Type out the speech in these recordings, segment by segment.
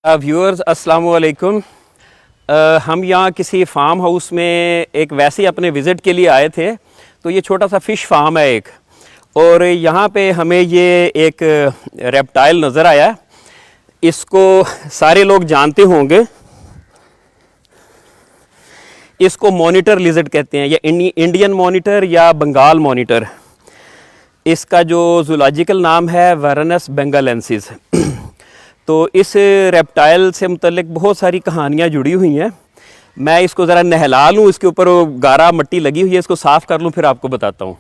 Viewers अस्सलाम वालेकुम। हम यहाँ किसी फार्म हाउस में एक वैसे ही अपने विज़िट के लिए आए थे। तो ये छोटा सा फ़िश फार्म है एक, और यहाँ पे हमें ये एक रेप्टाइल नज़र आया। इसको सारे लोग जानते होंगे, इसको मॉनिटर लिज़र्ड कहते हैं, या इंडियन मॉनिटर या बंगाल मॉनिटर। इसका जो जूलॉजिकल नाम है वारानस बेंगालेंसिस। तो इस रेप्टाइल से मुतल्लिक बहुत सारी कहानियाँ जुड़ी हुई हैं। मैं इसको ज़रा नहला लूँ, इसके ऊपर गारा मट्टी लगी हुई है, इसको साफ़ कर लूँ, फिर आपको बताता हूँ।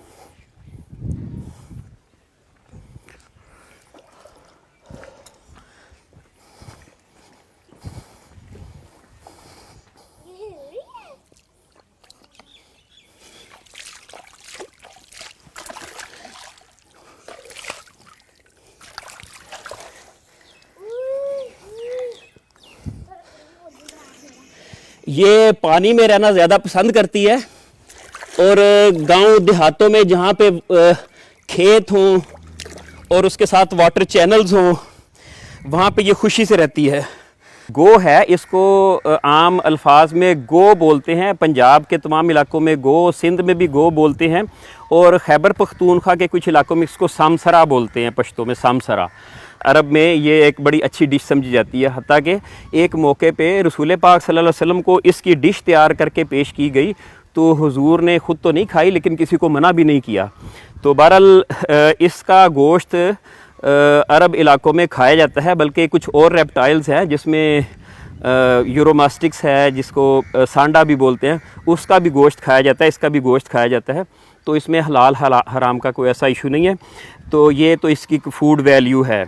ये पानी में रहना ज़्यादा पसंद करती है, और गांव देहातों में जहाँ पे खेत हों और उसके साथ वाटर चैनल्स हों, वहाँ पे ये खुशी से रहती है। गो है, इसको आम अल्फाज में गो बोलते हैं। पंजाब के तमाम इलाकों में गो, सिंध में भी गो बोलते हैं, और खैबर पख्तूनख्वा के कुछ इलाकों में इसको सामसरा बोलते हैं, पश्तो में सामसरा। अरब में ये एक बड़ी अच्छी डिश समझी जाती है। हत्ता कि एक मौके पे रसूल पाक सल्लल्लाहु अलैहि वसल्लम को इसकी डिश तैयार करके पेश की गई, तो हुजूर ने ख़ुद तो नहीं खाई, लेकिन किसी को मना भी नहीं किया। तो बहरहाल इसका गोश्त अरब इलाकों में खाया जाता है। बल्कि कुछ और रेप्टाइल्स हैं जिसमें यूरोमास्टिक्स है, जिसको सांडा भी बोलते हैं, उसका भी गोश्त खाया जाता है, इसका भी गोश्त खाया जाता है। तो इसमें हलाल हराम का कोई ऐसा इशू नहीं है। तो ये तो इसकी फूड वैल्यू है।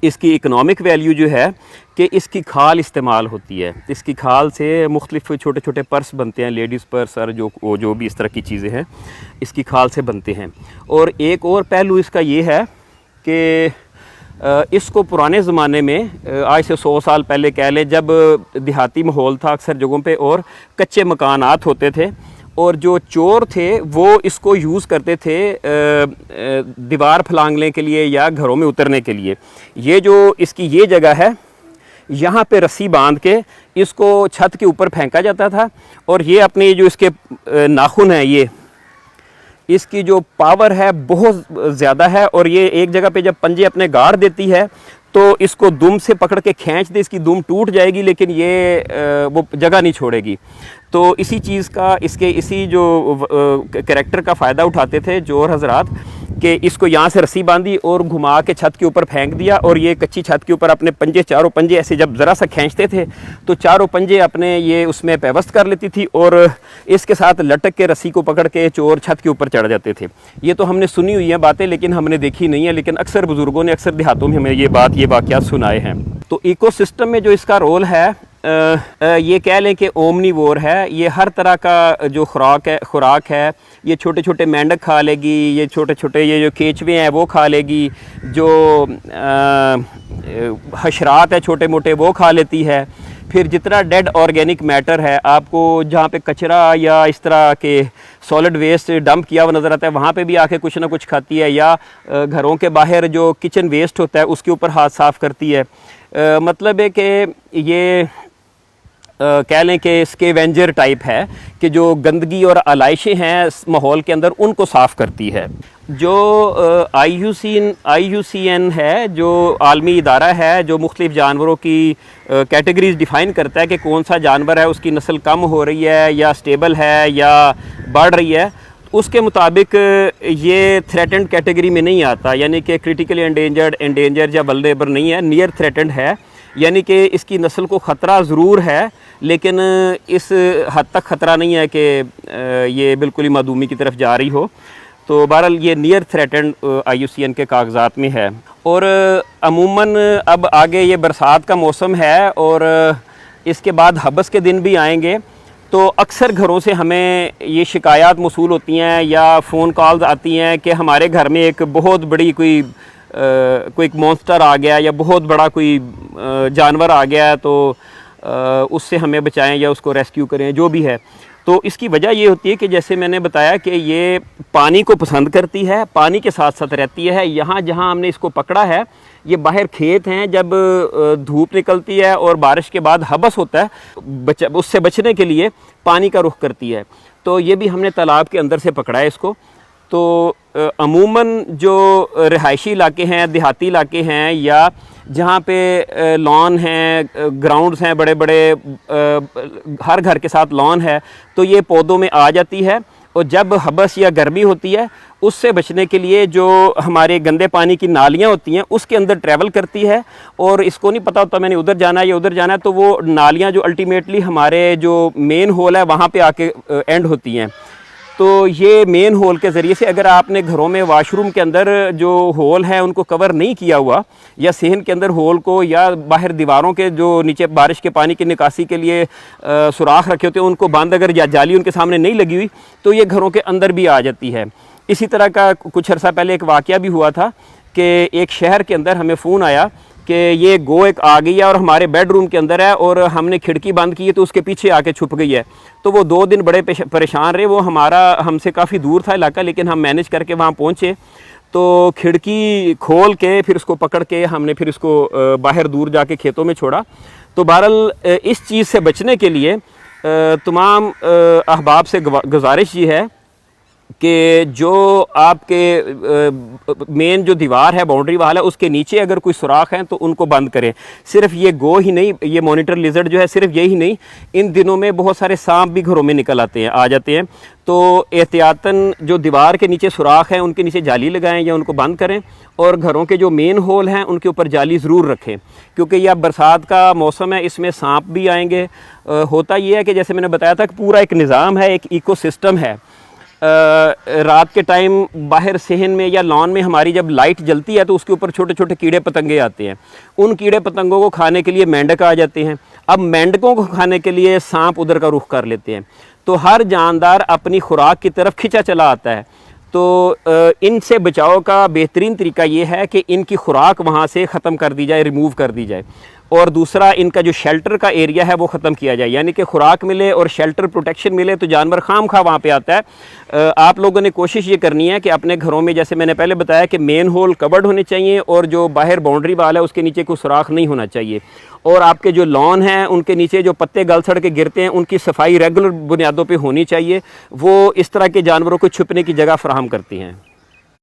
इसकी इकनॉमिक वैल्यू जो है कि इसकी खाल इस्तेमाल होती है। इसकी खाल से मुख्तलिफ छोटे छोटे पर्स बनते हैं, लेडीज़ पर्स और जो भी इस तरह की चीज़ें हैं, इसकी खाल से बनते हैं। और एक और पहलू इसका ये है कि इसको पुराने ज़माने में, आज से 100 साल पहले कह लें, जब देहाती माहौल था अक्सर जगहों पे और कच्चे मकानात होते थे, और जो चोर थे वो इसको यूज़ करते थे दीवार फलांगने के लिए या घरों में उतरने के लिए। ये जो इसकी ये जगह है, यहाँ पे रस्सी बांध के इसको छत के ऊपर फेंका जाता था, और ये अपने जो इसके नाखून हैं, ये इसकी जो पावर है बहुत ज़्यादा है। और ये एक जगह पे जब पंजे अपने गाड़ देती है तो इसको दुम से पकड़ के खींच दे, इसकी दुम टूट जाएगी, लेकिन ये वो जगह नहीं छोड़ेगी। तो इसी चीज़ का, इसी जो कैरेक्टर का फ़ायदा उठाते थे चोर हजरात, कि इसको यहाँ से रस्सी बांधी और घुमा के छत के ऊपर फेंक दिया, और ये कच्ची छत के ऊपर अपने पंजे, चारों पंजे ऐसे जब ज़रा सा खींचते थे तो चारों पंजे अपने ये उसमें पेवस्त कर लेती थी, और इसके साथ लटक के रस्सी को पकड़ के चोर छत के ऊपर चढ़ जाते थे। ये तो हमने सुनी हुई है बातें, लेकिन हमने देखी नहीं है। लेकिन अक्सर बुज़ुर्गों ने, अक्सर देहातों में हमें ये वाक़यात सुनाए हैं। तो इकोसिस्टम में जो इसका रोल है, ये कह लें कि ओमनीवोर है। ये हर तरह का जो खुराक है, ये छोटे छोटे मेंढक खा लेगी, ये छोटे छोटे ये जो केचवे हैं वो खा लेगी, जो हशरात है छोटे मोटे वो खा लेती है। फिर जितना डेड ऑर्गेनिक मैटर है, आपको जहाँ पे कचरा या इस तरह के सॉलिड वेस्ट डंप किया हुआ नज़र आता है, वहाँ पे भी आके कुछ ना कुछ खाती है, या घरों के बाहर जो किचन वेस्ट होता है उसके ऊपर हाथ साफ़ करती है। मतलब है कि ये कह लें कि स्कैवेंजर टाइप है, कि जो गंदगी और आलाइशें हैं माहौल के अंदर उनको साफ़ करती है। जो IUCN है, जो आलमी इदारा है जो मुख्तलिफ़ जानवरों की कैटेगरीज डिफ़ाइन करता है कि कौन सा जानवर है, उसकी नस्ल कम हो रही है या स्टेबल है या बढ़ रही है, उसके मुताबिक ये थ्रेटेंड कैटेगरी में नहीं आता। यानी कि क्रिटिकली एंडेंजर्ड या वल्नरेबल नहीं है, नियर थ्रेटेंड है। यानी कि इसकी नस्ल को ख़तरा ज़रूर है, लेकिन इस हद तक ख़तरा नहीं है कि ये बिल्कुल ही मादूमी की तरफ जा रही हो। तो बहरहाल ये नियर थ्रेटेंड IUCN के कागज़ात में है। और अमूमन अब आगे ये बरसात का मौसम है, और इसके बाद हबस के दिन भी आएंगे, तो अक्सर घरों से हमें ये शिकायत मौसूल होती हैं या फ़ोन कॉल्स आती हैं कि हमारे घर में एक बहुत बड़ी कोई एक मॉन्स्टर आ गया, या बहुत बड़ा कोई जानवर आ गया, तो उससे हमें बचाएं या उसको रेस्क्यू करें, जो भी है। तो इसकी वजह ये होती है कि जैसे मैंने बताया कि ये पानी को पसंद करती है, पानी के साथ साथ रहती है। यहाँ जहाँ हमने इसको पकड़ा है, ये बाहर खेत हैं, जब धूप निकलती है और बारिश के बाद हबस होता है, उससे बचने के लिए पानी का रुख करती है। तो ये भी हमने तालाब के अंदर से पकड़ा है इसको। तो अमूमन जो रिहायशी इलाके हैं, देहाती इलाके हैं, या जहाँ पे लॉन हैं, ग्राउंड्स हैं बड़े बड़े, हर घर के साथ लॉन है, तो ये पौधों में आ जाती है। और जब हबस या गर्मी होती है, उससे बचने के लिए जो हमारे गंदे पानी की नालियाँ होती हैं उसके अंदर ट्रैवल करती है, और इसको नहीं पता होता मैंने उधर जाना है या उधर जाना है, तो वो नालियाँ जो अल्टीमेटली हमारे जो मेन होल है वहाँ पे आके एंड होती हैं। तो ये मेन होल के ज़रिए से अगर आपने घरों में वॉशरूम के अंदर जो होल हैं उनको कवर नहीं किया हुआ, या सहन के अंदर होल को, या बाहर दीवारों के जो नीचे बारिश के पानी की निकासी के लिए सुराख रखे होते हैं उनको बंद, अगर या जाली उनके सामने नहीं लगी हुई, तो ये घरों के अंदर भी आ जाती है। इसी तरह का कुछ अर्सा पहले एक वाक़या भी हुआ था कि एक शहर के अंदर हमें फ़ोन आया कि ये गो एक आ गई है और हमारे बेडरूम के अंदर है, और हमने खिड़की बंद की है तो उसके पीछे आके छुप गई है। तो वो 2 दिन बड़े परेशान रहे। वो हमसे काफ़ी दूर था इलाका, लेकिन हम मैनेज करके वहाँ पहुँचे। तो खिड़की खोल के फिर उसको पकड़ के हमने फिर उसको बाहर दूर जाके खेतों में छोड़ा। तो बहरहाल इस चीज़ से बचने के लिए तमाम अहबाब से गुजारिश ये है कि जो आपके मेन जो दीवार है, बाउंड्री वाल है, उसके नीचे अगर कोई सुराख हैं तो उनको बंद करें। सिर्फ ये गो ही नहीं, ये मॉनिटर लिजर्ड जो है, सिर्फ यही नहीं, इन दिनों में बहुत सारे सांप भी घरों में निकल आते हैं, आ जाते हैं। तो एहतियातन जो दीवार के नीचे सुराख हैं उनके नीचे जाली लगाएं या उनको बंद करें, और घरों के जो मेन होल हैं उनके ऊपर जाली ज़रूर रखें, क्योंकि यह बरसात का मौसम है, इसमें सांप भी आएंगे। होता यह है कि जैसे मैंने बताया था कि पूरा एक निज़ाम है, एक इकोसिस्टम है। रात के टाइम बाहर सहन में या लॉन में हमारी जब लाइट जलती है तो उसके ऊपर छोटे छोटे कीड़े पतंगे आते हैं। उन कीड़े पतंगों को खाने के लिए मेंढक आ जाते हैं। अब मेंढकों को खाने के लिए सांप उधर का रुख कर लेते हैं। तो हर जानदार अपनी खुराक की तरफ खिंचा चला आता है। तो इनसे बचाव का बेहतरीन तरीका ये है कि इनकी खुराक वहाँ से ख़त्म कर दी जाए, रिमूव कर दी जाए। और दूसरा, इनका जो शेल्टर का एरिया है वो ख़त्म किया जाए, यानी कि खुराक मिले और शेल्टर प्रोटेक्शन मिले तो जानवर खाम खा वहाँ पे आता है। आप लोगों ने कोशिश ये करनी है कि अपने घरों में, जैसे मैंने पहले बताया कि मेन होल कवर्ड होने चाहिए, और जो बाहर बाउंड्री वाल है उसके नीचे कोई सुराख नहीं होना चाहिए। और आपके जो लॉन हैं उनके नीचे जो पत्ते गल सड़ के गिरते हैं उनकी सफाई रेगुलर बुनियादों पर होनी चाहिए। वो इस तरह के जानवरों को छुपने की जगह फराहम करती हैं।